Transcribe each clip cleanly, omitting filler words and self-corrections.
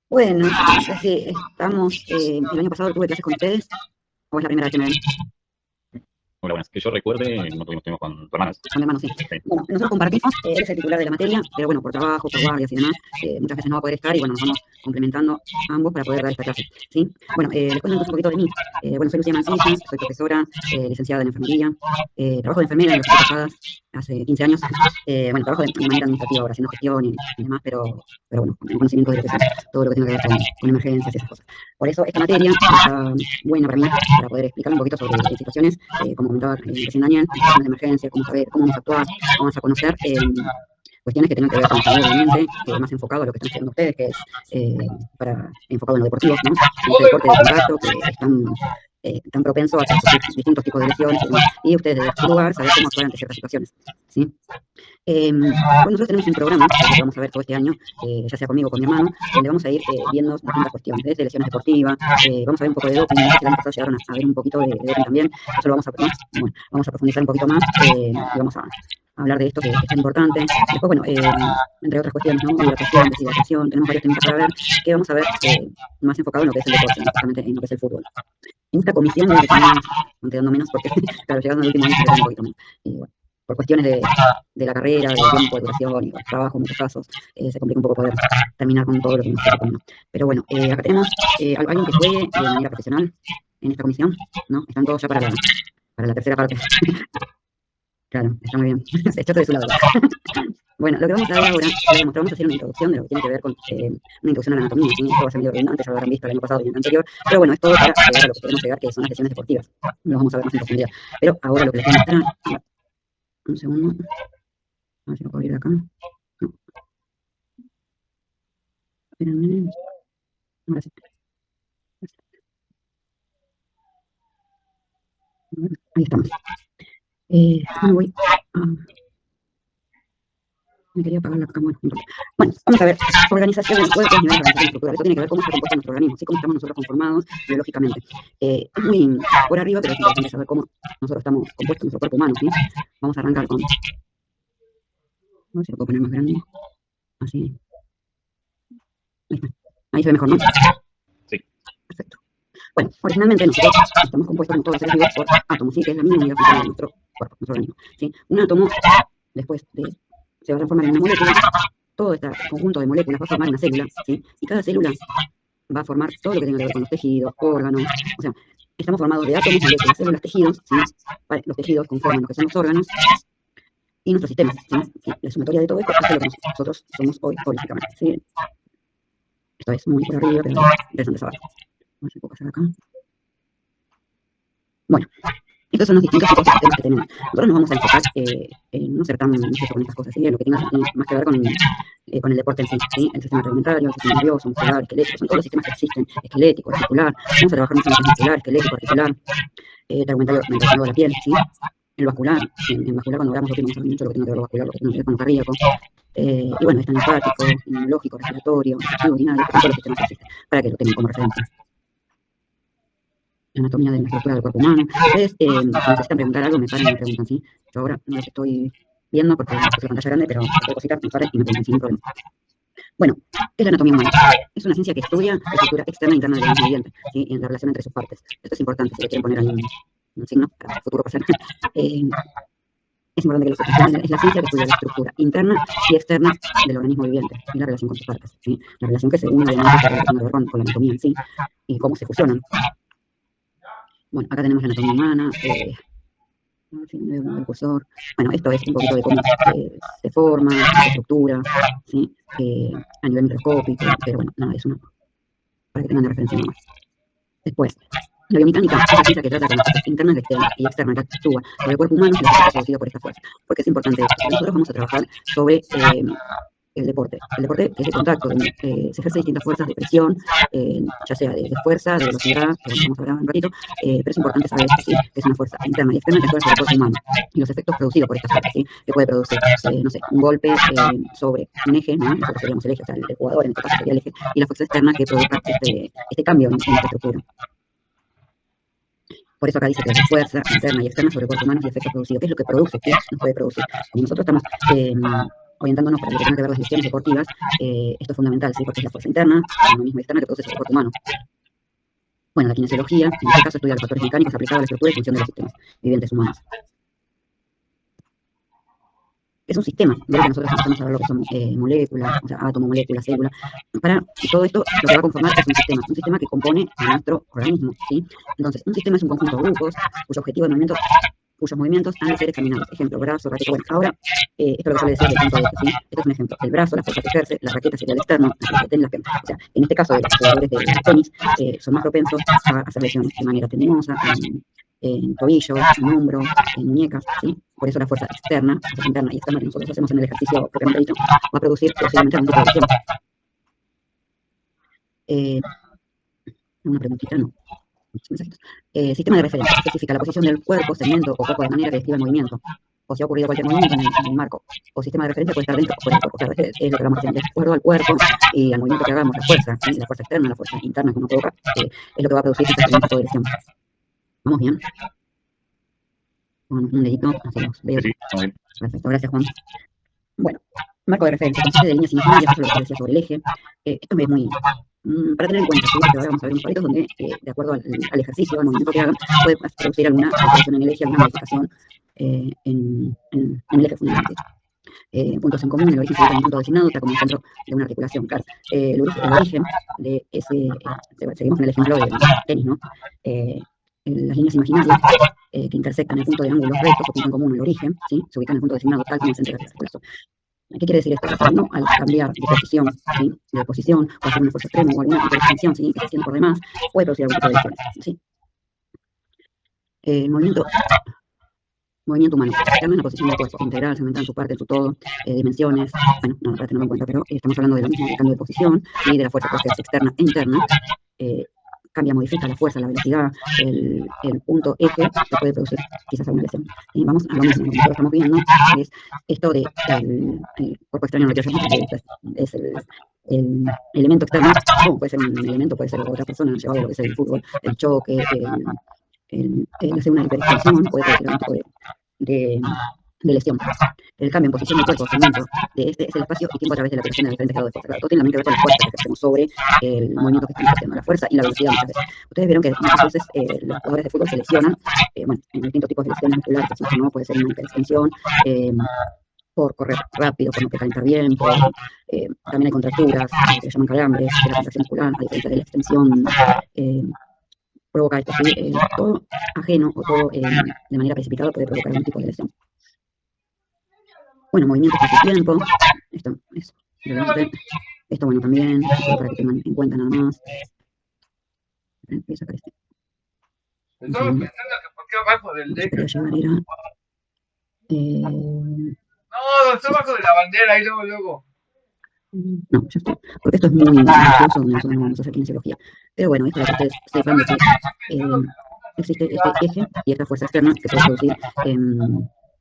Bueno, no sé si estamos, el año pasado tuve clases con ustedes, o es la primera vez que me ven, Hola, buenas. Que yo recuerde, no tuvimos con tu hermana. con mi hermano, sí. Sí. Bueno, nosotros compartimos, él es el titular de la materia, pero bueno, por trabajo, por guardias y demás, muchas veces no va a poder estar y bueno, nos vamos complementando ambos para poder dar esta clase, ¿sí? Bueno, les cuento entonces un poquito de mí. Bueno, soy Lucía Mancilla, soy profesora, licenciada en enfermería, trabajo de enfermera en los Hospital Posadas hace 15 años. Bueno, trabajo de manera administrativa ahora, haciendo gestión y demás, pero bueno, con conocimiento de lo que es todo lo que tiene que ver con emergencias y esas cosas. Por eso esta materia está buena para mí, para poder explicar un poquito sobre situaciones, como comentaba recién Daniel, situaciones de emergencia, cómo saber, cómo vamos a actuar, vamos a conocer cuestiones que tengan que ver con la salud, obviamente, más enfocado a lo que están estudiando ustedes, que es enfocado en lo deportivo, ¿no? En este deporte de contacto que es tan propenso a sufrir distintos tipos de lesiones y demás. Y ustedes desde su lugar saber cómo actuar ante ciertas situaciones, ¿sí? Bueno, nosotros tenemos un programa, que es lo que vamos a ver todo este año, ya sea conmigo o con mi hermano, donde vamos a ir viendo distintas cuestiones, desde lesiones deportivas, vamos a ver un poco de doping, no sé si el año pasado llegaron a ver un poquito de doping también, eso lo vamos a, ¿no? Bueno, vamos a profundizar un poquito más y vamos a hablar de esto que es tan importante. Después, bueno, entre otras cuestiones, ¿no? Hidratación, deshidratación, tenemos varios temas para ver, que vamos a ver más enfocado en lo que es el deporte, ¿no? Justamente en lo que es el fútbol. En esta comisión veo que tenemos, quedando menos, porque claro, llegando al último año se quedan un poquito menos. Y bueno, por cuestiones de la carrera, de tiempo, de duración y bueno, trabajo en muchos casos, se complica un poco poder terminar con todo lo que nos propone. Pero bueno, acá tenemos alguien que juegue de manera profesional en esta comisión, ¿no? Están todos ya para la tercera parte. Claro, está muy bien. Se echó todo de su lado. Bueno, lo que vamos a ver ahora, ya vamos a hacer una introducción de lo que tiene que ver con una introducción a la anatomía, ¿sí? Esto va a ser medio redundante, ya lo habrán visto el año pasado y el año anterior, pero bueno, es todo para llegar a lo que queremos llegar, que son las lesiones deportivas. Lo vamos a ver más en profundidad. Pero ahora lo que les voy a mostrar, a ver, un segundo, a ver si lo puedo abrir de acá. No, espérenme, ahora sí. Ahí estamos. Bueno, voy a... Me quería apagar la cámara. Bueno, vamos a ver. Organización en cuerpos, niveles de organización estructural. Eso tiene que ver cómo está compuesto nuestro organismo, ¿sí? Cómo estamos nosotros conformados biológicamente. Es muy por arriba, pero es importante saber cómo nosotros estamos compuestos, nuestro cuerpo humano, ¿sí? Vamos a arrancar con... A ver si lo puedo poner más grande. Así. Ahí está. Ahí se ve mejor, ¿no? Sí. Perfecto. Bueno, originalmente nosotros estamos compuestos, como todos los seres vivos, por átomos, ¿sí? Que es la mínima unidad funcional de nuestro cuerpo, nuestro organismo, ¿sí? Un átomo, después se va a transformar en una molécula. Todo este conjunto de moléculas va a formar una célula, ¿sí? Y cada célula va a formar todo lo que tenga que ver con los tejidos, órganos, o sea, estamos formados de átomos, moléculas, células, tejidos, ¿sí? Los tejidos conforman lo que son los órganos y nuestro sistema, ¿sí? Y la sumatoria de todo esto hace lo que nosotros somos hoy holísticamente, ¿sí? Esto es muy por arriba, pero es interesante saber. A ver si puedo pasar acá. Bueno, estos son los distintos tipos de sistemas que tenemos. Nosotros nos vamos a enfocar en no ser tan nichos con estas cosas, ¿sí? En lo que tiene más que ver con el deporte en sí, ¿sí? El sistema reglamentario, el sistema nervioso, muscular, esquelético, son todos los sistemas que existen, esquelético, articular. Vamos a trabajar mucho en lo que es muscular, esquelético, articular, tegumentario relacionado a la piel, ¿sí? El vascular, en vascular cuando hablamos de vamos a ver mucho lo que tiene que ver con lo vascular, lo que tiene que ver con lo cardíaco. Y bueno, está linfático, inmunológico, respiratorio, digestivo, urinario, son todos los sistemas que existen, para que lo tengan como referencia. La anatomía de la estructura del cuerpo humano. Ustedes, si necesitan preguntar algo, me paran y me preguntan, ¿sí? Yo ahora no los estoy viendo porque puse la pantalla grande, pero cualquier cosita me paran y me preguntan sin problema. Bueno, ¿qué es la anatomía humana? Es una ciencia que estudia la estructura externa e interna del organismo viviente, ¿sí? Y en la relación entre sus partes. Esto es importante, si le quieren poner ahí un signo para futuro pasar. Es importante que lo sepan. Es la ciencia que estudia la estructura interna y externa del organismo viviente y la relación con sus partes, ¿sí? La relación que se une obviamente todo lo que tiene que ver con la anatomía en sí y cómo se fusionan. Bueno, acá tenemos la anatomía humana, el cursor. Bueno, esto es un poquito de cómo se forma, se estructura, ¿sí? A nivel microscópico, pero bueno, nada, es una, para que tengan de referencia nada más. Después, la biomecánica es la ciencia que trata con las fuerzas internas y externas que actúa sobre el cuerpo humano y los efectos producidos por estas fuerzas. ¿Por qué es importante esto? Porque nosotros vamos a trabajar sobre el deporte. El deporte que es de contacto, donde se ejerce distintas fuerzas de presión, ya sea de fuerza, de velocidad, que vamos a hablar un ratito, pero es importante saber esto, ¿sí? Que es una fuerza interna y externa que actúa sobre el cuerpo humano y los efectos producidos por estas fuerzas, ¿sí? Que puede producir, no sé, un golpe sobre un eje, ¿no? Nosotros seríamos el eje, o sea, el jugador en este caso sería el eje, y la fuerza externa que provoca este cambio en esta estructura. Por eso acá dice que es la fuerza interna y externa sobre el cuerpo humano y efectos producidos. ¿Qué es lo que produce? ¿Qué nos puede producir? Como nosotros estamos orientándonos para lo que tenga que ver las lesiones deportivas, esto es fundamental, ¿sí? Porque es la fuerza interna, la misma externa que produce el deporte humano. Bueno, la kinesiología, en este caso, estudia los factores mecánicos aplicados a la estructura y función de los sistemas vivientes humanos. Es un sistema, de lo que nosotros empezamos a ver lo que son moléculas, o sea, átomo, molécula, célula. Para todo esto, lo que va a conformar es un sistema que compone a nuestro organismo, ¿sí? Entonces, un sistema es un conjunto de grupos cuyo objetivo de movimiento, cuyos movimientos han de ser examinados. Ejemplo, brazo, raqueta. Bueno, ahora, esto es lo que suele decir del punto de eje, ¿sí? Este es un ejemplo. El brazo, la fuerza que ejerce, la raqueta sería el externo, la que tiene las piernas. O sea, en este caso de los jugadores de tenis, son más propensos a hacer lesiones de manera tendinosa, en tobillos, en hombros, en muñecas, ¿sí? Por eso la fuerza externa, la fuerza interna y externa que nosotros hacemos en el ejercicio propiamente dicho, va a producir posiblemente algún tipo de lesión. Una preguntita, no. Sistema de referencia especifica la posición del cuerpo, segmento o cuerpo de manera que describa el movimiento, o si ha ocurrido cualquier movimiento en el marco. O sistema de referencia puede estar dentro o fuera del cuerpo. Claro, es lo que vamos haciendo, de acuerdo al cuerpo y al movimiento que hagamos, la fuerza, ¿sí? La fuerza externa, la fuerza interna que uno provoca, es lo que va a producir algún tipo de lesión. ¿Vamos bien? Con un dedito hacia los dedos. Sí, estamos bien. Perfecto, gracias, Juan. Bueno, marco de referencia consiste de líneas imaginarias, eso es lo que decía sobre el eje. Esto es muy para tener en cuenta, ¿sí? Porque ahora vamos a ver unos palitos donde, de acuerdo al ejercicio, al movimiento que hagan, puede producir alguna alteración en el eje, alguna modificación en el eje fundamental. Puntos en común, el origen se ubica en un punto designado, está como un centro de una articulación. Claro, el origen de ese, seguimos en el ejemplo del tenis, ¿no? Las líneas imaginarias que intersectan el punto de ángulos rectos o punto en común, el origen, ¿sí? Se ubican en el punto designado tal como el centro de la articulación. ¿Qué quiere decir esto? No, al cambiar de posición, ¿sí? De posición, o hacer un esfuerzo extremo o alguna hiperextensión, ¿sí? Que se extiende por demás, puede producir algún tipo de lesiones, ¿sí? Movimiento humano. Externo en la posición del cuerpo, integral, segmental en su parte, en su todo, dimensiones. Bueno, no, la parte no me cuenta, pero estamos hablando de lo mismo, de cambio de posición y de la fuerza que es externa e interna. Cambia, modifica la fuerza, la velocidad, el punto eje que puede producir quizás alguna lesión. Y vamos a lo mismo, lo que nosotros estamos viendo es esto de el cuerpo externo, no quiero llamar, es el elemento externo, o puede ser un elemento, puede ser otra persona, llevado a lo que es el fútbol, el choque, el hacer una hiperextensión, puede producir algún tipo de lesión. El cambio en posición del cuerpo, segmento de este es el espacio y tiempo a través de la aplicación de diferentes grados de fuerza. Claro, todo tiene también que ver con la fuerza que ejercemos sobre el movimiento que estamos haciendo, la fuerza y la velocidad muchas veces. Ustedes vieron que muchas veces los jugadores de fútbol se lesionan, bueno, en distintos tipos de lesiones musculares que existen, ¿no? Puede ser una hiperextensión, por correr rápido, por no calentar bien, también hay contracturas que se llaman calambres, de la contracción muscular, a diferencia de la extensión, provoca esto, ¿sí? Todo ajeno o todo de manera precipitada puede provocar algún tipo de lesión. Bueno, movimiento espacio-tiempo, esto es relevante. Esto, bueno, también, solo para que tengan en cuenta nada más. Voy a sacar este. Estaba pensando que por qué abajo del deck. No, está abajo de la bandera, ahí luego. No, ya está. Porque esto es muy minucioso donde nosotros vamos a hacer kinesiología. Pero bueno, esto para que ustedes sepan de que existe este eje y esta fuerza externa que puede producir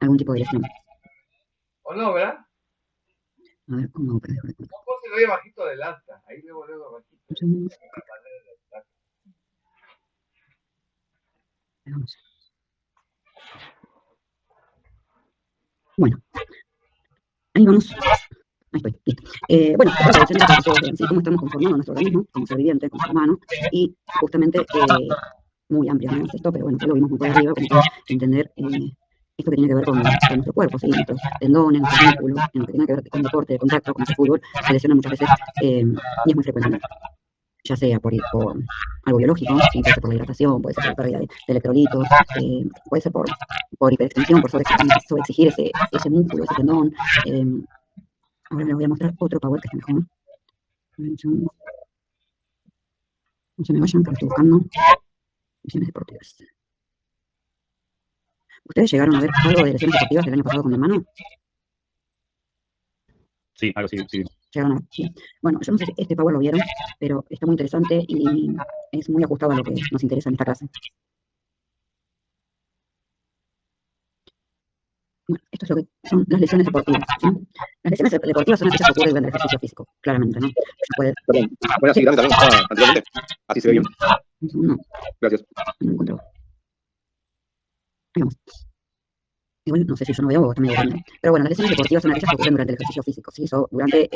algún tipo de lesión. ¿O no, verdad? A ver, ¿cómo hago para dejar de contar? No, se lo ve bajito del asta. Ahí luego bajito. Vamos. Bueno. Ahí vamos. Ahí estoy, listo. Bueno, ¿sí? Cómo estamos conformando nuestro organismo como ser viviente, como ser humano, y justamente muy amplio, ¿no? Esto, pero bueno, ya lo vimos muy por arriba, como para entender esto que tiene que ver con nuestro cuerpo, ¿sí? Nuestros tendones, nuestros músculos, en lo que tiene que ver con deporte, de contacto, como el fútbol, se lesionan muchas veces y es muy frecuente, ya sea por algo biológico, ¿sí? Puede ser por la hidratación, puede ser por pérdida de electrolitos, puede ser por hiperextensión, por sobreexigir ese músculo, ese tendón. Ahora les voy a mostrar otro power que está mejor. No se me vayan, que lo estoy buscando. Lesiones deportivas. ¿Ustedes llegaron a ver algo de lesiones deportivas del año pasado con mi hermano? Sí, algo sí. Llegaron a ver, sí. Bueno, yo no sé si este power lo vieron, pero está muy interesante y es muy ajustado a lo que nos interesa en esta clase. Bueno, esto es lo que son las lesiones deportivas, ¿sí? Las lesiones deportivas son aquellas que ocurren durante el ejercicio físico, claramente, ¿no? Perdón, buenas, sí, grande también, anteriormente. Así se ve bien. Un segundo. Gracias. No lo encuentro. Ahí vamos. Igual no sé si yo no veo o está medio dormido. Pero bueno, las lesiones deportivas son aquellas que ocurren durante el ejercicio físico, ¿sí? Eso, durante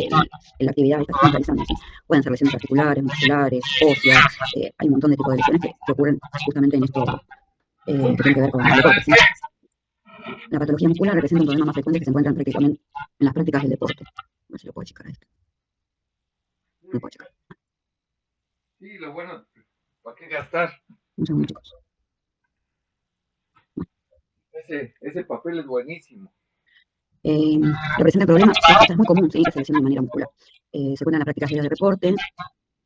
la actividad esta que estamos realizando, ¿sí? Pueden ser lesiones articulares, musculares, óseas, hay un montón de tipos de lesiones que ocurren justamente en esto que tiene que ver con el deporte, ¿sí? La patología muscular representa un problema más frecuente que se encuentra prácticamente en las prácticas del deporte. A ver si lo puedo checar a esto. No puedo checar. Sí, lo bueno, ¿para qué gastar? Un segundo, chicos. Ese papel es buenísimo. Representa el problema, esto es muy común, ¿sí? Que se lesiona de manera muscular. Se encuentra en las prácticas diarias de deporte,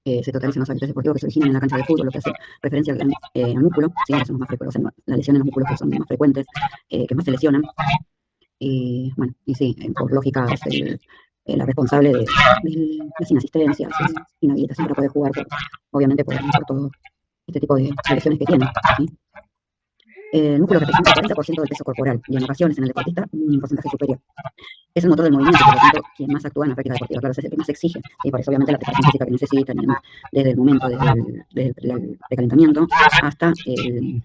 se totalizan los hábitos deportivos que se originan en la cancha de fútbol, lo que hace referencia al músculo, ¿sí? Que son los más frecuentes, las lesiones en los músculos que son más frecuentes, que más se lesionan. Y bueno, y sí, por lógica es la responsable de sin asistencia, sin inhabilitación para poder jugar, obviamente por todo este tipo de lesiones que tiene, ¿sí? El músculo representa el 40% del peso corporal y en ocasiones en el deportista un porcentaje superior. Es el motor del movimiento, por lo tanto, quien más actúa en la práctica deportiva, claro, es el que más exige, y por eso obviamente la preparación física que necesitan y demás, desde el momento, desde el precalentamiento hasta el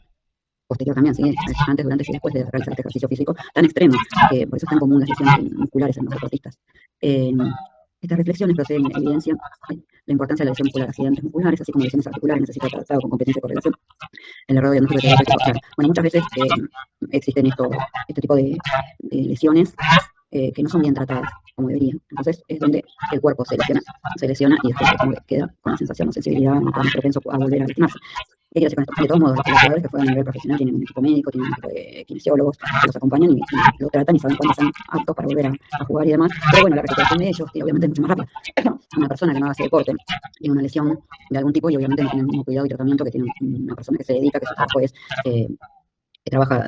posterior también, ¿sí? Antes, durante y después de realizar este ejercicio físico tan extremo, que por eso es tan común las lesiones musculares en los deportistas. Estas reflexiones proceden en evidencia la importancia de la lesión muscular, accidentes musculares, así como lesiones articulares, necesita tratado con competencia y correlación. El error diagnóstico terapéutico, claro. Bueno, muchas veces existen este tipo de lesiones que no son bien tratadas como deberían. Entonces es donde el cuerpo se lesiona y después como que queda con la sensación o sensibilidad, o está más propenso a volver a lastimarse. ¿Qué quiere decir con esto? De todos modos, los jugadores que juegan a nivel profesional tienen un equipo médico, tienen un equipo de kinesiólogos que los acompañan y lo tratan y saben cuándo están aptos para volver a jugar y demás. Pero bueno, la recuperación de ellos, obviamente, es mucho más rápida. Una persona que no hace deporte tiene una lesión de algún tipo y obviamente no tiene el mismo cuidado y tratamiento que tiene una persona que se dedica, que su trabajo es que trabaja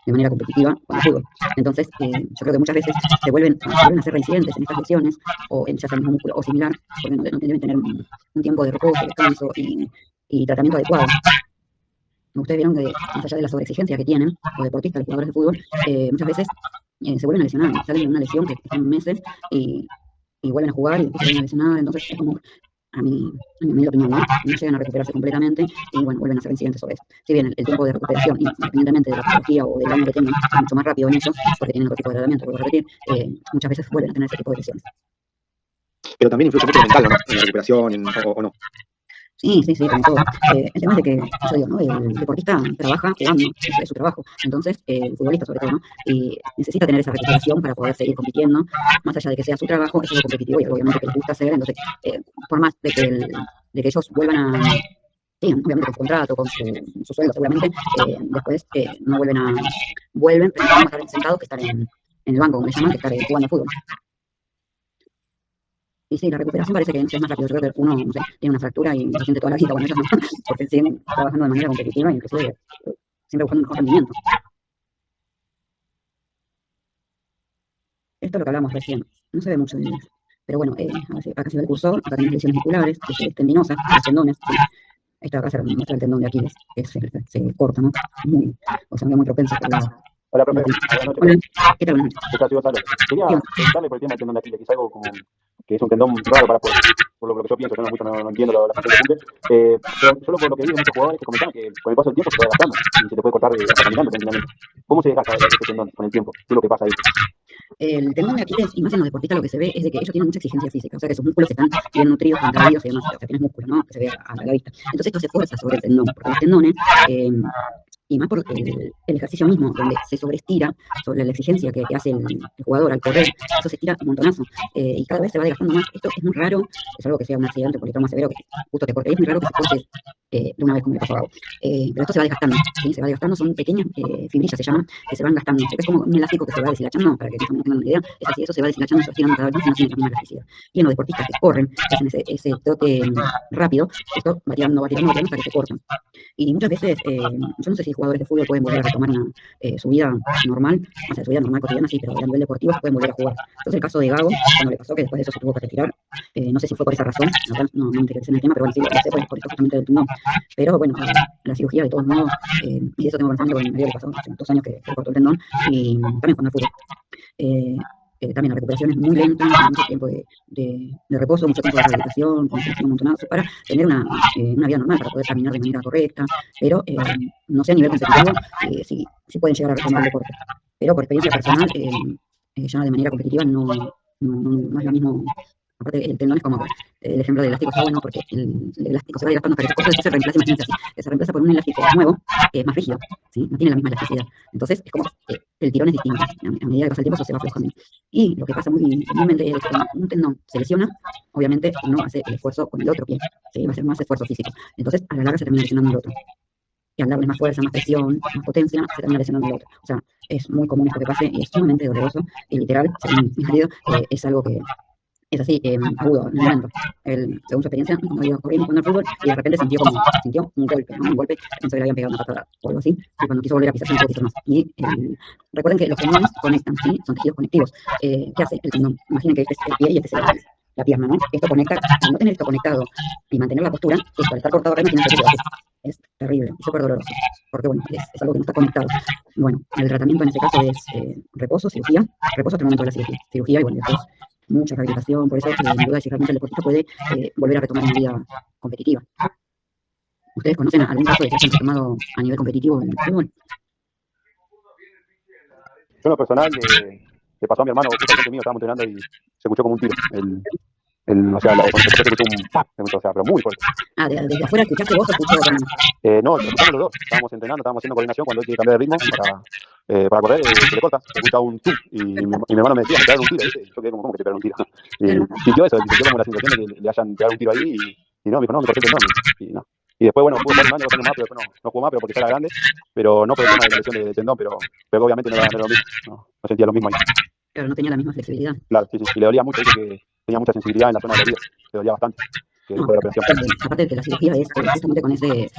de manera competitiva con el fútbol. Entonces, yo creo que muchas veces se vuelven a ser reincidentes en estas lesiones, o ya sea el mismo músculo o similar, porque no deben tener un tiempo de reposo, descanso y tratamiento adecuado. Ustedes vieron que, más allá de la sobreexigencia que tienen los deportistas, los jugadores de fútbol, muchas veces se vuelven a lesionar, salen de una lesión que están meses y vuelven a jugar y después se vuelven a lesionar, entonces es como, a mi opinión, ¿no? No llegan a recuperarse completamente y bueno, vuelven a ser incidentes sobre eso. Si bien el tiempo de recuperación, independientemente de la patología o del daño que tengan, es mucho más rápido en ellos, porque tienen otro tipo de tratamiento, vuelvo a repetir, muchas veces vuelven a tener ese tipo de lesiones. Pero también influye mucho lo mental, ¿no? En la recuperación o no. Sí, como todo. El tema es de que, yo digo, ¿no? El deportista trabaja jugando, es su trabajo. Entonces, el futbolista sobre todo, ¿no? Y necesita tener esa recuperación para poder seguir compitiendo, más allá de que sea su trabajo, es algo competitivo y algo obviamente que les gusta hacer. Entonces, por más de que ellos vuelvan a, sí, obviamente con su contrato, con su sueldo seguramente, después no vuelven, pero no estar sentados que estar en el banco, como le llaman, que estar jugando al fútbol. Y sí, la recuperación parece que no sé, es más rápido. Yo creo que uno, no sé, tiene una fractura y se siente toda la vida, bueno, ellos no, porque siguen trabajando de manera competitiva e inclusive siempre buscando un mejor rendimiento. Esto es lo que hablamos recién, no se ve mucho de ellos. Pero bueno, acá se ve el cursor, acá tenemos lesiones musculares, que es tendinosa, los tendones, ¿sí? Esta acá se muestra el tendón de Aquiles, que se corta, ¿no? O sea, muy propenso por la... Hola, profe. Buenas noches. Hola, ¿qué tal? Buenas noches. ¿Qué tal, Gonzalo? Quería preguntarle por el tema del tendón de Aquiles, que es algo como que es un tendón raro para por lo que yo pienso, yo no entiendo la función que cumple. Pero solo por lo que vi de muchos jugadores que comentaban que con el paso del tiempo se va desgastando y se te puede cortar hasta caminando tranquilamente. ¿Cómo se desgasta ese tendón con el tiempo? ¿Qué es lo que pasa ahí? El tendón de Aquiles, y más en los deportistas, lo que se ve es de que ellos tienen mucha exigencia física, o sea que sus músculos están bien nutridos, contraídos y demás, o sea, tienes músculo, ¿no? Que se ve a la vista. Entonces esto se fuerza sobre el tendón, porque los tendones, y más por el ejercicio mismo, donde se sobreestira sobre la exigencia que hace el jugador al correr, eso se estira un montonazo, y cada vez se va desgastando más. Esto es muy raro, es algo que sea un accidente por más severo, que justo te corte, es muy raro que se corte de una vez como le pasó a Gabo. Pero esto se va desgastando, ¿sí? Se va desgastando, son pequeñas fibrillas, se llaman, que se van gastando. Es como un elástico que se va deshilachando, para que no tengan una idea, es así, eso se va deshilachando y se va estirando cada vez más y no tiene la misma elasticidad. Y en los deportistas que corren, que hacen ese trote rápido, esto va tirando hasta que se cortan. Y muchas veces, yo no sé si jugadores de fútbol pueden volver a retomar su vida normal, o sea, su vida normal cotidiana, sí, pero a nivel deportivo pueden volver a jugar. Entonces el caso de Gago, cuando le pasó que después de eso se tuvo que retirar, no sé si fue por esa razón, no me interesé en el tema, pero bueno, sí, lo sé por esto justamente del tendón. Pero bueno, la cirugía de todos modos, y eso tengo conocimiento porque a mi marido le pasó hace 2 años que se cortó el tendón, y también jugando al fútbol. también la recuperación es muy lenta, mucho tiempo de reposo, mucho tiempo de rehabilitación, con un montonazo, para tener una vida normal, para poder caminar de manera correcta, pero no sé a nivel competitivo si pueden llegar a retomar el deporte. Pero por experiencia personal, ya de manera competitiva no es lo mismo. Aparte, el tendón es como que el ejemplo del elástico está bueno porque el elástico se va desgastando hasta que se corta, después se reemplaza, imagínense así, que se reemplaza por un elástico nuevo, que es más rígido, ¿sí? No tiene la misma elasticidad. Entonces, es como que el tirón es distinto. A medida que pasa el tiempo, eso se va aflojando. Y lo que pasa muy comúnmente es que cuando un tendón se lesiona, obviamente uno hace el esfuerzo con el otro pie, ¿sí? Va a ser más esfuerzo físico. Entonces, a la larga se termina lesionando el otro. Y al darle más fuerza, más presión, más potencia, se termina lesionando el otro. O sea, es muy común esto que pase y es sumamente doloroso. Y literal, según mi marido, es algo que es así, agudo, en el momento. Él, según su experiencia, cuando iba corriendo jugando al fútbol, y de repente sintió un golpe, ¿no? Un golpe, pensó que le habían pegado una patada o algo así, y cuando quiso volver a pisar, se un poquito más. Y recuerden que los tendones conectan, ¿sí? Son tejidos conectivos. ¿Qué hace el tendón? Imaginen que este es el pie y este es la pierna, ¿no? Esto conecta, al no tener esto conectado y mantener la postura, esto al estar cortado acá, imagínense que se va a hacer. Es terrible y súper doloroso, porque bueno, es algo que no está conectado. Bueno, el tratamiento en este caso es reposo, cirugía, reposo hasta el momento de la cirugía, cirugía y bueno, después mucha rehabilitación, por eso mi duda es si realmente el deportista puede volver a retomar una vida competitiva. ¿Ustedes conocen algún caso de que hayan retomado a nivel competitivo en el fútbol? Yo en lo personal le pasó a mi hermano, justo al frente mío, estábamos entrenando y se escuchó como un tiro. O sea, cuando se escuchó un ¡pam! O sea, pero muy fuerte. Ah, desde afuera escuchaste vos o escuchó otra mano. No, escuchamos los dos. Estábamos entrenando, estábamos haciendo coordinación. Cuando él quiere cambiar de ritmo para correr, se le corta. Se escucha un tum. Y mi hermano me decía, me pegaron un tiro, ¿viste? Y yo quedé como que te pegaron un tiro. Y sintió eso, sintió como la sensación de que le hayan pegado un tiro ahí. Y no, me dijo, no, me corté el tendón. Y no. Y después, bueno, pudo jugar un año, 2 años más, pero después no jugó más, pero porque ya era grande. Pero no por el tema de la lesión de tendón, pero obviamente no era lo mismo. No sentía lo mismo ahí. Claro, no tenía la misma flexibilidad. Claro, sí, sí. Y le dolía mucho, dice que tenía mucha sensibilidad en la zona de la herida. Le dolía bastante. Que No, después de la operación. aparte de que la cirugía es justamente con ese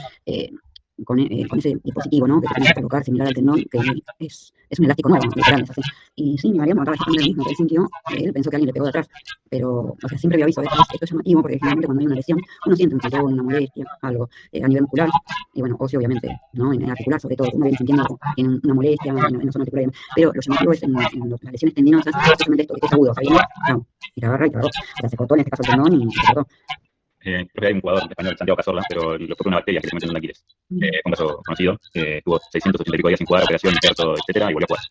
dispositivo, ¿no? Que te tienes que colocar similar al tendón, que es un elástico nuevo, literal, es así. Y sí, mi marido me acaba de decir lo mismo que él sintió, él pensó que alguien le pegó de atrás, pero, o sea, siempre había visto esto es llamativo, porque generalmente cuando hay una lesión, uno siente un tirón, una molestia, algo, a nivel muscular, y bueno, óseo obviamente, ¿no? En articular sobre todo, uno viene sintiendo tiene una molestia en la zona articular, pero lo llamativo es en las lesiones tendinosas, justamente esto, que es agudo, o sea, viene, chao, y te agarra y te agarró, o sea, se cortó en este caso el tendón y se cortó. Creo que hay un jugador español, Santiago Cazorla, pero lo fue una bacteria que se metió en el Aquiles. Un caso conocido, tuvo 680 y pico días sin jugar, operación, injerto, etcétera, y volvió a jugar.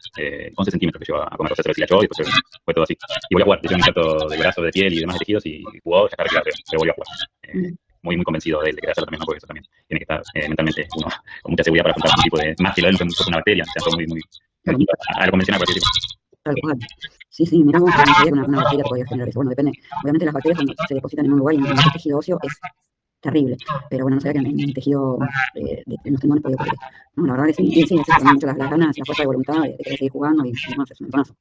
11 centímetros que llevó a comer, se deshilachó y después fue todo así. Y volvió a jugar, le hicieron un injerto de brazo, de piel y demás de tejidos y jugó, ya está pero volvió a jugar. Muy, muy convencido de él de que hacerlo también, ¿no? Porque eso también tiene que estar mentalmente uno con mucha seguridad para afrontar un tipo de, más que lo de él fue una bacteria, o sea, todo muy a lo convencional, por así decirlo. Tal cual. Sí, mirá vos, no sabía que una bacteria podía generar eso. Bueno, depende. Obviamente las bacterias cuando se depositan en un lugar y en el tejido óseo es terrible. Pero bueno, no sabía que en el tejido de los tendones podía ocurrir. No, la verdad que sí, es también mucho las ganas, la fuerza de voluntad de querer seguir jugando y demás, es un montonazo.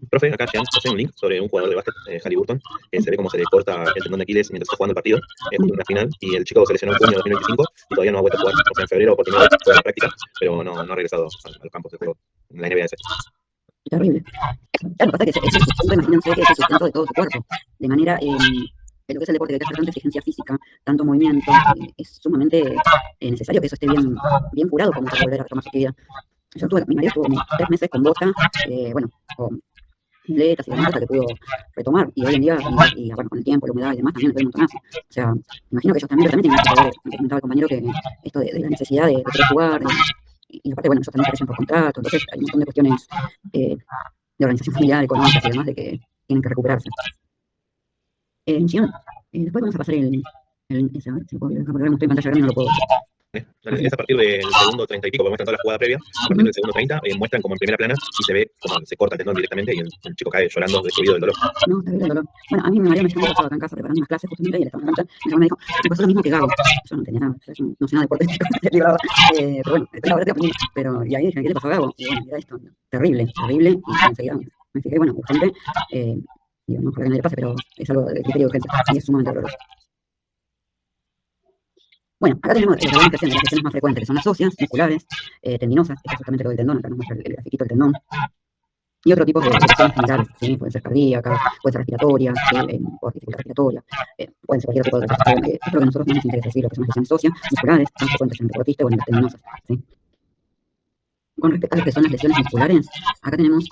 Profe, acá Jean posee un link sobre un jugador de básquet, Halliburton, que se ve cómo se le corta el tendón de Aquiles mientras está jugando el partido, en una final, y el chico se lesionó en junio de 2025 y todavía no ha vuelto a jugar. O sea, en febrero por primera vez fue a la práctica, pero no ha regresado a los campos de juego en la NBA. Terrible. Claro, pasa que es el sustento, imagínense que es el sustento de todo su cuerpo. De manera, en lo que es el deporte, que hay que hacer tanta exigencia física, tanto movimiento, es sumamente necesario que eso esté bien curado como para volver a retomar su actividad. Mi marido estuvo como 3 meses con bota, bueno, con muletas y demás hasta que pudo retomar. Y hoy en día, y bueno, con el tiempo, la humedad y demás, también le doy un montonazo. O sea, imagino que ellos también tienen que poder, me comentaba el compañero, que esto de la necesidad de poder jugar, y aparte, bueno, ellos también carecen por contrato, entonces hay un montón de cuestiones de organización familiar, económicas y demás, de que tienen que recuperarse. Después vamos a pasar ese, a ver si puedo porque no estoy en pantalla grande y no lo puedo ver. Es a partir del segundo 30 y pico, porque muestran toda la jugada previa. A partir del segundo 30 muestran como en primera plana y se ve como se corta el tendón directamente y el chico cae llorando, destruido del dolor. No, terrible el dolor. Bueno, a mí mi marido me llamó acá en casa preparando unas clases justamente y él estaba en cancha. Me dijo, me pasó lo mismo que Gago. Yo no entendía nada, yo no sé nada de deporte, pero bueno, la verdad que aprendí. Pero y ahí dije, ¿qué le pasó a Gago? Y bueno, era esto, terrible. Y enseguida me fijé, bueno, urgente. Digo, no, ojalá que no le pase, pero es algo de criterio de urgencia y es sumamente doloroso. Bueno, acá tenemos las lesiones más frecuentes, que son las óseas, musculares, tendinosas, esto es justamente lo del tendón, acá nos muestra el grafiquito del tendón. Y otro tipo de lesiones generales, ¿sí? Pueden ser cardíacas, pueden ser respiratorias, o dificultad respiratoria, pueden ser cualquier tipo de lesión. Esto es lo que a nosotros no nos interesa, ¿sí? Lo que son las lesiones óseas, musculares, más frecuentes en el deportista o en las tendinosas, ¿sí? Con respecto a lo que son las lesiones musculares, acá tenemos,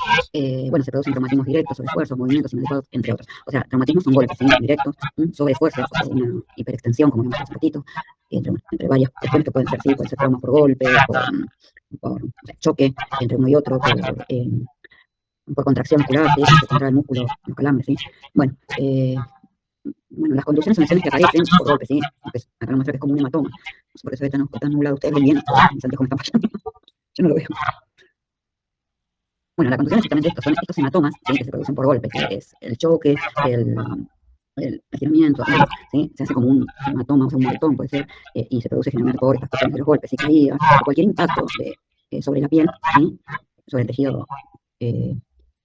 bueno, se producen traumatismos directos, sobreesfuerzos, movimientos inadecuados, entre otros. O sea, traumatismos son golpes, ¿sí? Directos, sobreesfuerzos, o sea, una hiperextensión, como vimos hace ratito, entre varias cuestiones que pueden ser, sí, pueden ser traumas por golpe, por o sea, choque entre uno y otro, por contracción muscular, ¿sí? Se contrae el músculo, los calambres, ¿sí? Bueno, bueno, las contusiones son lesiones que aparecen por golpe, ¿sí? Entonces, acá lo muestra que es como un hematoma. No sé por eso está nublado. Ustedes ven bien esto, mis anteojos me están fallando. Yo no lo veo. Bueno, la contusión es justamente esto, son estos hematomas, ¿sí? Que se producen por golpe, que es el choque, el estiramiento, ¿sí? Se hace como un hematoma, o sea, un moretón puede ser, y se produce generalmente por estas cuestiones de los golpes y caídas, o cualquier impacto sobre la piel, ¿sí? Sobre el tejido eh,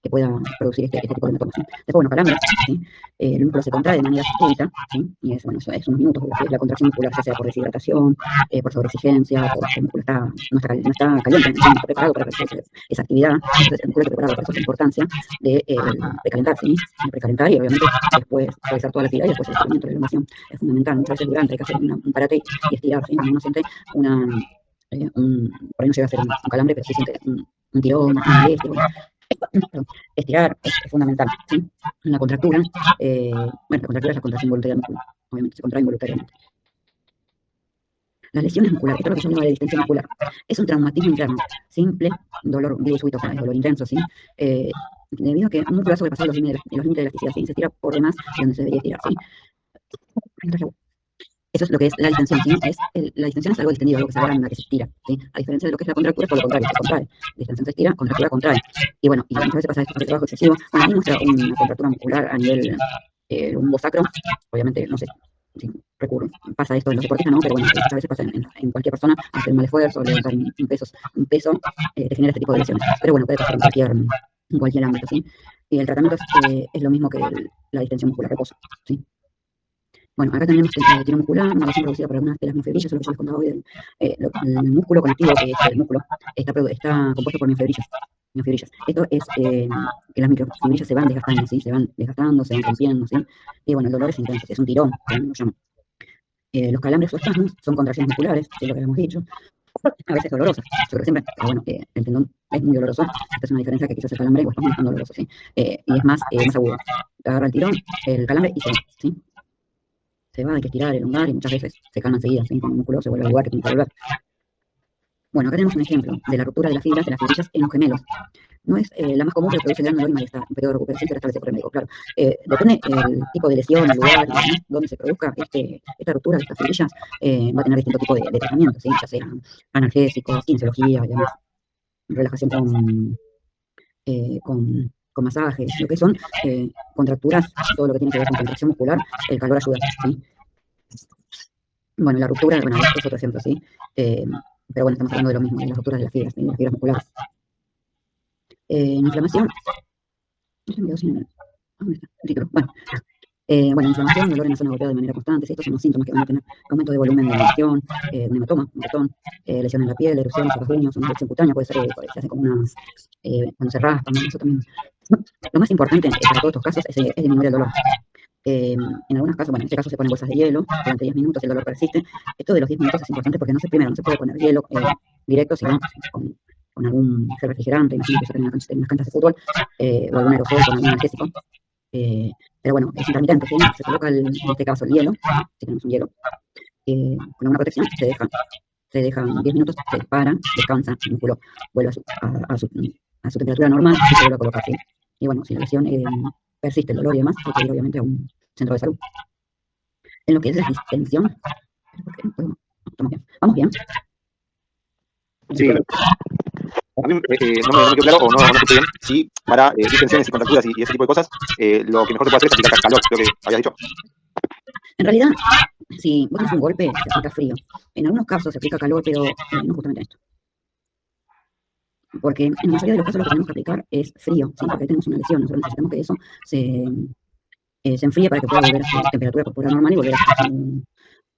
que pueda producir este tipo de hematomas, ¿sí? Después, bueno, calambres, ¿sí? El músculo se contrae de manera súbita, ¿sí? Y es, bueno, eso es unos minutos, ¿sí? Es la contracción muscular, ya sea por deshidratación, por sobreexigencia, porque el músculo no está caliente, no está preparado para realizar esa actividad. Entonces, el músculo está preparado, por eso es la importancia de calentar, ¿sí? De precalentar y obviamente después realizar toda la actividad y después el estiramiento, la elongación. Es fundamental. Muchas veces durante hay que hacer un parate y estirar, ¿sí? Cuando uno siente por ahí no llega a ser un calambre, pero sí siente un tirón, una molestia, bueno, estirar es fundamental, ¿sí? La contractura, bueno, la contractura es la contracción involuntaria del músculo, obviamente, se contrae involuntariamente. Las lesiones musculares, esto es lo que yo llamaba de distensión muscular, es un traumatismo interno, simple, dolor vivo y súbito, o sea, es dolor intenso, ¿sí? Debido a que un músculo ha sobrepasado los límites de elasticidad, ¿sí? Se estira por demás de donde se debería estirar, ¿sí? Eso es lo que es la distensión, ¿sí? La distensión es algo distendido, algo que se agranda, que se estira, ¿sí? A diferencia de lo que es la contractura, es todo lo contrario, se contrae. Distensión se estira, contractura contrae. Y bueno, y muchas veces pasa esto, hace trabajo excesivo. Bueno, ahí muestra una contractura muscular a nivel lumbosacro. Obviamente, no sé si pasa esto en los deportistas, ¿no? Pero bueno, muchas veces pasa en cualquier persona, hacer un mal esfuerzo, levantar un peso te genera este tipo de lesiones. Pero bueno, puede pasar en cualquier ámbito, ¿sí? Y el tratamiento es lo mismo que la distensión muscular, reposo, ¿sí? Bueno, acá tenemos tirón muscular, una lesión producida por algunas de las miofibrillas, eso es lo que yo les contaba hoy. El músculo conectivo, que es el músculo, está compuesto por miofibrillas. Esto es que las microfibrillas se van desgastando, ¿sí? Se van desgastando, se van rompiendo, ¿sí? Y bueno, el dolor es intenso, es un tirón, como lo llaman. Los calambres o espasmos son contracciones musculares, sí, lo que habíamos dicho. A veces dolorosas, yo creo que siempre, pero bueno, el tendón es muy doloroso. Esta es una diferencia que quizás el calambre o espasmo no es tan doloroso, ¿sí? Y es más agudo. Agarra el tirón, el calambre y se va, ¿sí? Se va, hay que estirar, elongar y muchas veces se calma enseguida, ¿sí? Cuando el músculo se vuelve al lugar que tiene que volver. Bueno, acá tenemos un ejemplo de la ruptura de las fibras de las fibrillas en los gemelos. No es la más común, pero produce gran dolor y malestar. Un periodo de recuperación será establecido por el médico, claro. Depende el tipo de lesión, el lugar y demás, donde se produzca esta ruptura de estas fibrillas, va a tener distinto tipo de tratamiento, ¿sí? Ya sea analgésicos, kinesiología y demás. Relajación con masajes, lo que son contracturas, todo lo que tiene que ver con contracción muscular, el calor ayuda, ¿sí? Bueno, la ruptura, bueno, es otro ejemplo, ¿sí? Pero bueno, estamos hablando de lo mismo, de las rupturas de las fibras musculares. Inflamación. ¿Dónde está? El título. Bueno, inflamación, dolor en la zona golpeada de manera constante. ¿Sí? Estos son los síntomas que van a tener aumento de volumen de la lesión, un hematoma, un moretón, lesión en la piel, erupciones o rasguños, una erupción cutánea, puede ser, se hace como unas, cuando se raspa, ¿no? Eso también. Lo más importante para todos estos casos es disminuir el dolor. En algunos casos, bueno, en este caso se ponen bolsas de hielo durante 10 minutos y el dolor persiste. Esto de los 10 minutos es importante porque primero, no se puede poner hielo directo, sino con algún gel refrigerante, imagino que usan en las canchas de fútbol, o algún aerosol con algún analgésico. Pero bueno, es intermitente, ¿sí? Se coloca en este caso el hielo, si tenemos un hielo, con una protección, se deja 10 minutos, se para, descansa, el músculo vuelve a su temperatura normal y se vuelve a colocar, ¿sí? Y bueno, si la lesión persiste el dolor y demás, hay que ir obviamente a un centro de salud. En lo que es la distensión, ¿por qué no podemos? Estamos bien. ¿Vamos bien? Sí, a mí no me quedó claro o no escuché bien si para distensiones y contracturas y ese tipo de cosas lo que mejor se puede hacer es aplicar calor, creo que habías dicho. En realidad, si vos tenés un golpe, se aplica frío. En algunos casos se aplica calor, pero no justamente en esto. Porque en la mayoría de los casos lo que tenemos que aplicar es frío, ¿sí? Porque ahí tenemos una lesión, nosotros necesitamos que eso se enfríe para que pueda volver a su temperatura corporal normal y volver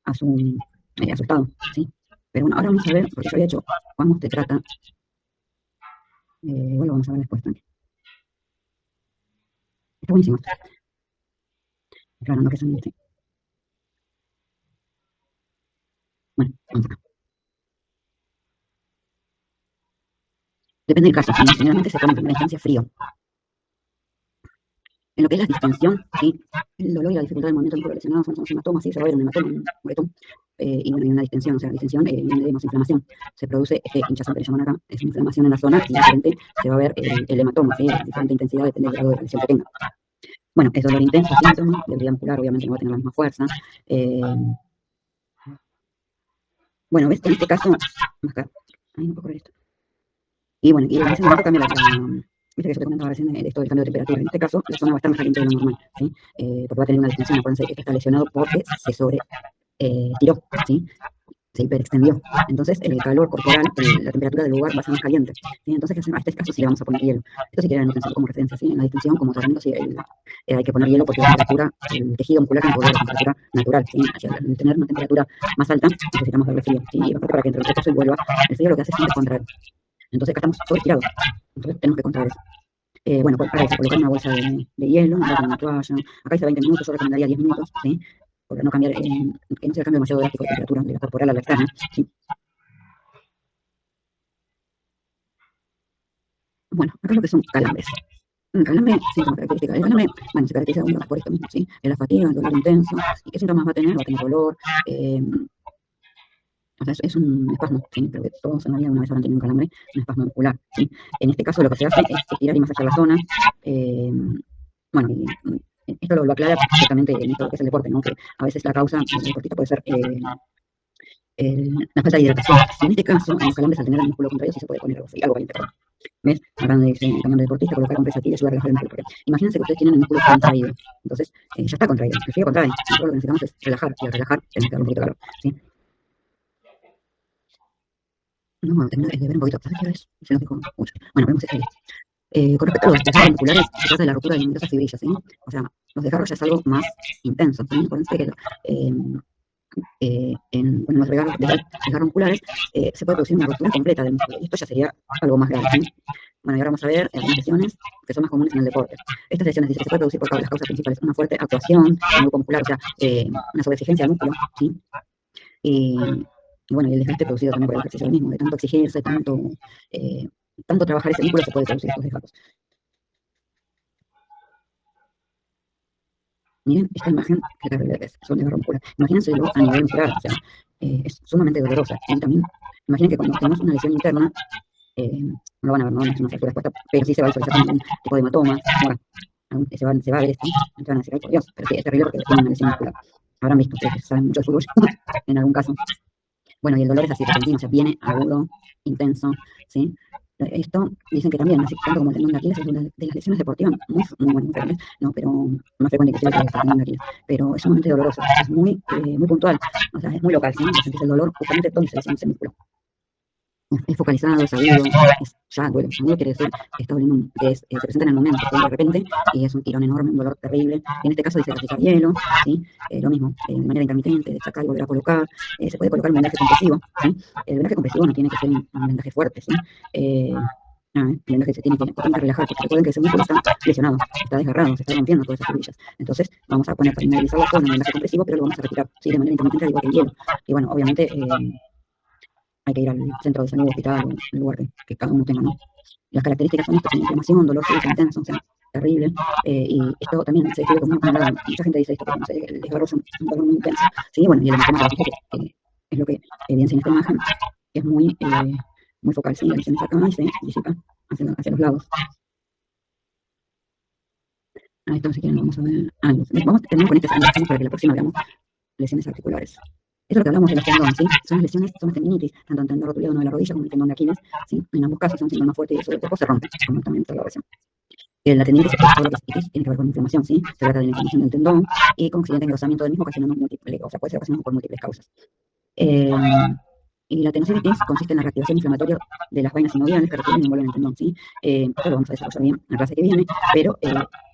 a su estado, ¿sí? Pero bueno, ahora vamos a ver, porque yo había hecho cómo te trata. Igual lo vamos a ver después también. Está buenísimo. Claro, no que son, sí. Bueno, vamos acá. Depende del caso, ¿sí? Generalmente se pone en primera instancia frío. En lo que es la distensión, ¿sí? El dolor y la dificultad del movimiento del músculo lesionado son los hematomas, ¿sí? Se va a ver un hematoma, un moretón. Y bueno, hay una distensión, o sea, la distensión viene de más inflamación. Se produce hinchazón que le llaman acá, es una inflamación en la zona y diferente se va a ver el hematoma, ¿sí? De diferente intensidad, depende del grado de la lesión que tenga. Bueno, es dolor intenso, síntoma, debilidad muscular, obviamente no va a tener la misma fuerza. Bueno, ves, en este caso, acá, ahí no puedo correr esto. Y bueno, y en ese momento cambia viste que yo te comentaba recién de esto del cambio de temperatura. En este caso, la zona va a estar más caliente de lo normal, ¿sí? Porque va a tener una distensión. Acuérdense que esto está lesionado porque se sobre tiró, ¿sí? Se hiperextendió. Entonces, el calor corporal, la temperatura del lugar va a ser más caliente, ¿sí? Entonces, a este caso sí le vamos a poner hielo. Esto sí quieren anotarlo como referencia, ¿sí? En la distensión, como tratamiento, sí, hay que poner hielo porque la temperatura, el tejido muscular tiene que volver a la temperatura natural, ¿sí? Al tener una temperatura más alta, necesitamos darle frío, ¿sí? Y aparte para que entre el reposo y vuelva, el frío lo que hace siempre es contraer. Entonces, acá estamos sobreestirados. Entonces, tenemos que contraer eso. Bueno, para eso, colocar una bolsa de hielo, una toalla. Acá dice 20 minutos, yo recomendaría 10 minutos, ¿sí? Porque no cambiar, que no sea cambio demasiado drástico de temperatura de la corporal a la externa, ¿sí? Bueno, acá lo que son calambres. Un calambre, síntoma característica del calambre, bueno, se caracteriza por esto mismo, ¿sí? Es la fatiga, el dolor intenso. ¿Y qué síntomas va a tener? Va a tener dolor, o sea, es un espasmo, ¿sí? Creo que todos en la vida una vez habrán tenido un calambre, un espasmo muscular, ¿sí? En este caso lo que se hace es estirar y masacrar la zona. Bueno, esto lo aclara perfectamente en esto que es el deporte, ¿no? Que a veces la causa del deportista puede ser la falta de hidratación. Y en este caso, en los calambres, al tener el músculo contraído, sí se puede poner algo caliente. ¿Ves? Acá donde dice el cambio de deportista, colocar compresa aquí y ayuda a relajar el músculo. Porque imagínense que ustedes tienen el músculo contraído. Entonces, ya está contraído. El frío contrae. Nosotros lo que necesitamos es relajar. Y al relajar, tenemos que dar un poquito de calor, ¿sí? No, bueno, termino de ver un poquito. ¿Sabes qué hora es? Se nos dijo mucho. Bueno, vemos esta con respecto a los desgarros musculares, se trata de la ruptura de numerosas fibrillas, ¿sí? O sea, los desgarros ya es algo más intenso, ¿sí? Acuérdense que en los desgarros musculares se puede producir una ruptura completa del músculo, y esto ya sería algo más grave, ¿sí? Bueno, y ahora vamos a ver algunas lesiones que son más comunes en el deporte. Estas lesiones dice que se puede producir por las causas principales, una fuerte actuación del grupo muscular, o sea, una sobreexigencia del músculo, ¿sí? Y bueno, y el desgaste producido también por el ejercicio mismo, de tanto exigirse, tanto trabajar ese músculo se puede producir estos desgarros. Miren esta imagen, que terrible es, son desgarros musculares. Imagínenselo a nivel muscular, o sea, es sumamente dolorosa. Y también, imaginen que cuando tenemos una lesión interna, no lo van a ver, no es una fractura expuesta, pero sí se va a visualizar como un tipo de hematoma. Ahora, se va a ver esto, y van a decir, ay, por Dios, pero sí, es terrible porque tiene una lesión muscular. Habrán visto, ustedes que saben mucho de fútbol, en algún caso. Bueno, y el dolor es así repentino, o sea, viene agudo, intenso, ¿sí? Esto dicen que también, así tanto como el tendón de Aquiles, es una de las lesiones deportivas muy bueno, frecuentes, no, pero más frecuente inclusive que el tendón de Aquiles, pero es sumamente doloroso, es muy puntual, o sea, es muy local, ¿sí? Sentís el dolor justamente donde se lesiona ese músculo. Es focalizado, es agudo, ya duele. Agudo quiere decir que está doliendo, se presenta en el momento, ¿sí? De repente, y es un tirón enorme, un dolor terrible. Y en este caso dice aplicar hielo, ¿sí? Lo mismo, de manera intermitente, de sacar y volver a colocar. Se puede colocar un vendaje compresivo, ¿sí? El vendaje compresivo no tiene que ser un vendaje fuerte, ¿sí? El vendaje se tiene que relajar, porque recuerden que ese músculo está lesionado, está desgarrado, se está rompiendo todas esas fibrillas. Entonces, vamos a poner para inmovilizar la zona un vendaje compresivo, pero lo vamos a retirar, ¿sí? De manera intermitente, al igual que el hielo. Y bueno, obviamente, hay que ir al centro de salud, hospital, o el lugar que cada uno tenga, ¿no? Las características son estas, inflamación, dolor súbito, intenso, o sea, terrible. Y esto también se describe como una grave. Mucha gente dice esto, que no sé, el desgarro es un dolor muy intenso. Sí, bueno, y el hematoma que es lo que evidencia en esta imagen, que es muy focal, sí, la lesión es acá y se disipa hacia los lados. Ahí está, si quieren, vamos a ver. Vamos a terminar con estas imágenes para que la próxima veamos lesiones articulares. Eso es lo que hablamos de los tendones, ¿sí? Son las lesiones, son las tendinitis, tanto en tendón rotuliano de la rodilla como el tendón de Aquiles, ¿sí? En ambos casos son síntomas fuertes y eso del cuerpo se rompe, como también toda la lesión. La tendinitis es todo lo que es itis, tiene que ver con inflamación, ¿sí? Se trata de la inflamación del tendón y con accidente engrosamiento del mismo ocasionando múltiples, o sea, puede ser ocasionado por múltiples causas. Y la tendinitis consiste en la reactivación inflamatoria de las vainas sinoviales que recubren y envuelven el tendón, ¿sí? Esto lo vamos a desarrollar bien en la clase que viene, pero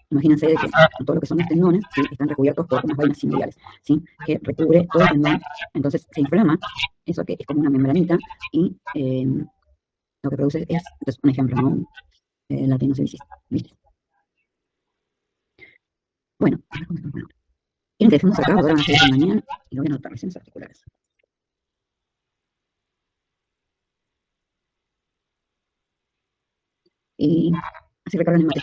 imagínense de que todo lo que son los tendones, ¿sí? Están recubiertos por unas vainas sinoviales, ¿sí? Que recubre todo el tendón, entonces se inflama, eso que es como una membranita, y lo que produce es, entonces, un ejemplo, ¿no? La tendinosis, ¿viste? Bueno, quieren que dejemos acá, ahora van a hacer con Daniel, y lo voy a anotar, lesiones articulares. y así recargan el mate.